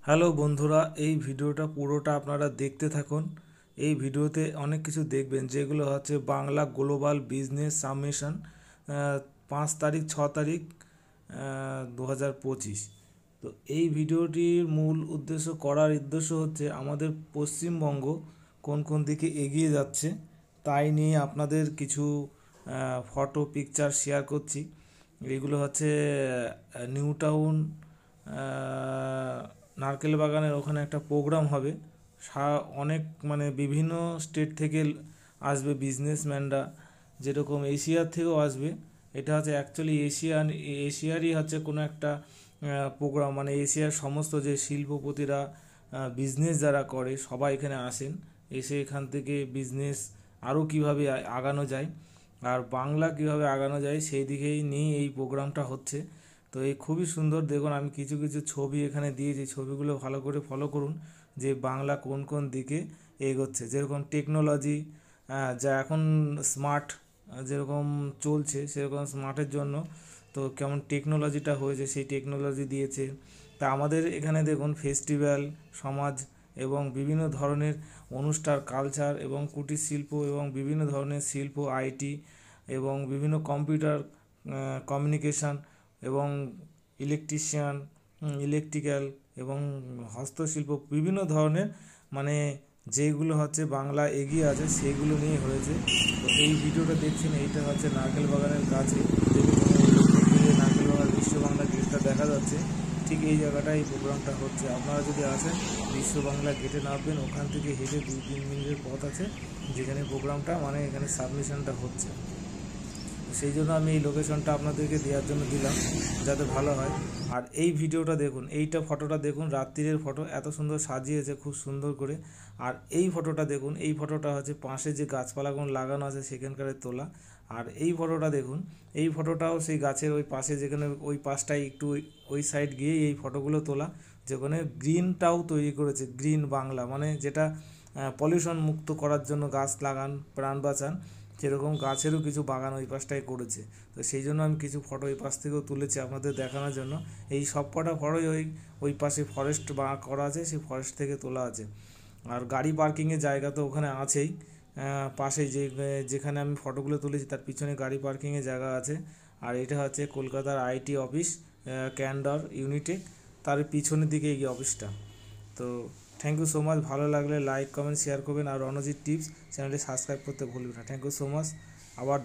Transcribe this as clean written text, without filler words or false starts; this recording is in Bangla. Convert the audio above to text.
হ্যালো বন্ধুরা, এই ভিডিওটা পুরোটা আপনারা দেখতে থাকুন। এই ভিডিওতে অনেক কিছু দেখবেন যেগুলো হচ্ছে বাংলা গ্লোবাল বিজনেস সাবমিশন 5 তারিখ 6 তারিখ 2025। তো এই ভিডিওটির মূল করার উদ্দেশ্য হচ্ছে আমাদের পশ্চিমবঙ্গ কোন কোন দিকে এগিয়ে যাচ্ছে তাই নিয়ে আপনাদের কিছু ফটো পিকচার শেয়ার করছি। এইগুলো হচ্ছে নিউ টাউন নারকেল বাগানের ওখানে একটা প্রোগ্রাম হবে। অনেক বিভিন্ন স্টেট থেকে আসবে বিজনেসম্যানরা, যেরকম এশিয়ার থেকেও আসবে। এটা হচ্ছে অ্যাকচুয়ালি এশিয়ারই হচ্ছে কোনো একটা প্রোগ্রাম, এশিয়ার সমস্ত যে শিল্পপতিরা বিজনেস যারা করে সবাই এখানে আসেন, এসে এখান থেকে বিজনেস আরও কীভাবে আগানো যায় আর বাংলা কীভাবে আগানো যায় সেই দিকেই নিয়ে এই প্রোগ্রামটা হচ্ছে। তো এই খুবই সুন্দর, দেখুন আমি কিছু কিছু ছবি এখানে দিয়েছি, ছবিগুলো ভালো করে ফলো করুন যে বাংলা কোন কোন দিকে এগোচ্ছে। যেরকম টেকনোলজি, যা এখন স্মার্ট যেরকম চলছে সেরকম স্মার্টের জন্য তো কেমন টেকনোলজিটা হয়েছে সেই টেকনোলজি দিয়েছে। তা আমাদের এখানে দেখুন ফেস্টিভ্যাল, সমাজ এবং বিভিন্ন ধরনের অনুষ্ঠান, কালচার এবং কুটির শিল্প এবং বিভিন্ন ধরনের শিল্প, আইটি এবং বিভিন্ন কম্পিউটার, কমিউনিকেশান এবং ইলেকট্রিশিয়ান, ইলেকট্রিক্যাল এবং হস্তশিল্প, বিভিন্ন ধরনের মানে যেগুলো হচ্ছে বাংলা এগিয়ে আছে সেইগুলো নিয়ে হয়েছে। তো এই ভিডিওটা দেখছেন, এইটা হচ্ছে নারকেল বাগানের কাছে, নারকেল বাগান বিশ্ব বাংলা গেটটা দেখা যাচ্ছে, ঠিক এই জায়গাটায় এই প্রোগ্রামটা হচ্ছে। আপনারা যদি আসেন বিশ্ব বাংলা গেটে নামবেন, ওখান থেকে হেঁটে 2-3 মিনিটের পথ আছে যেখানে প্রোগ্রামটা এখানে সাবমিশনটা হচ্ছে। সেই জন্য আমি এই লোকেশনটা আপনাদেরকে দেওয়ার জন্য দিলাম যাতে ভালো হয়। আর এই ভিডিওটা দেখুন, ফটোটা দেখুন, রাত্রিরের ফটো, এত সুন্দর সাজিয়েছে খুব সুন্দর করে। আর এই ফটোটা দেখুন, এই ফটোটা হচ্ছে পাশে যে গাছপালাগুলো লাগানো আছে সেখানকার তোলা। আর এই ফটোটা দেখুন, এই ফটোটাও সেই গাছের ওই পাশে, যেখানে ওই পাশটায় একটু ওই সাইড গিয়ে এই ফটোগুলো তোলা, যেখানে গ্রিনটাও তৈরি করেছে, গ্রিন বাংলা, যেটা পলিউশন মুক্ত করার জন্য গাছ লাগান প্রাণ বাঁচান, সেরকম গাছেরও কিছু বাগান ওই পাশটায় করেছে। তো সেই জন্য আমি কিছু ফটো ওই পাশ থেকেও তুলেছি আপনাদের দেখানোর জন্য। এই সব কটা ফটোই ওই পাশে ফরেস্ট করা আছে, সেই ফরেস্ট থেকে তোলা আছে। আর গাড়ি পার্কিংয়ের জায়গা তো ওখানে আছেই, পাশে যেখানে আমি ফটোগুলো তুলেছি তার পিছনে গাড়ি পার্কিংয়ের জায়গা আছে। আর এটা হচ্ছে কলকাতার আইটি অফিস, ক্যান্ডর ইউনিটেক, তার পিছনের দিকে এই অফিসটা। তো থ্যাংক ইউ সো মাচ। ভালো লাগলে লাইক, কমেন্ট, শেয়ার করবেন। আর রণজিৎ টিপস চ্যানেলটি সাবস্ক্রাইব করতে ভুলবেন না। Thank you so much. আবার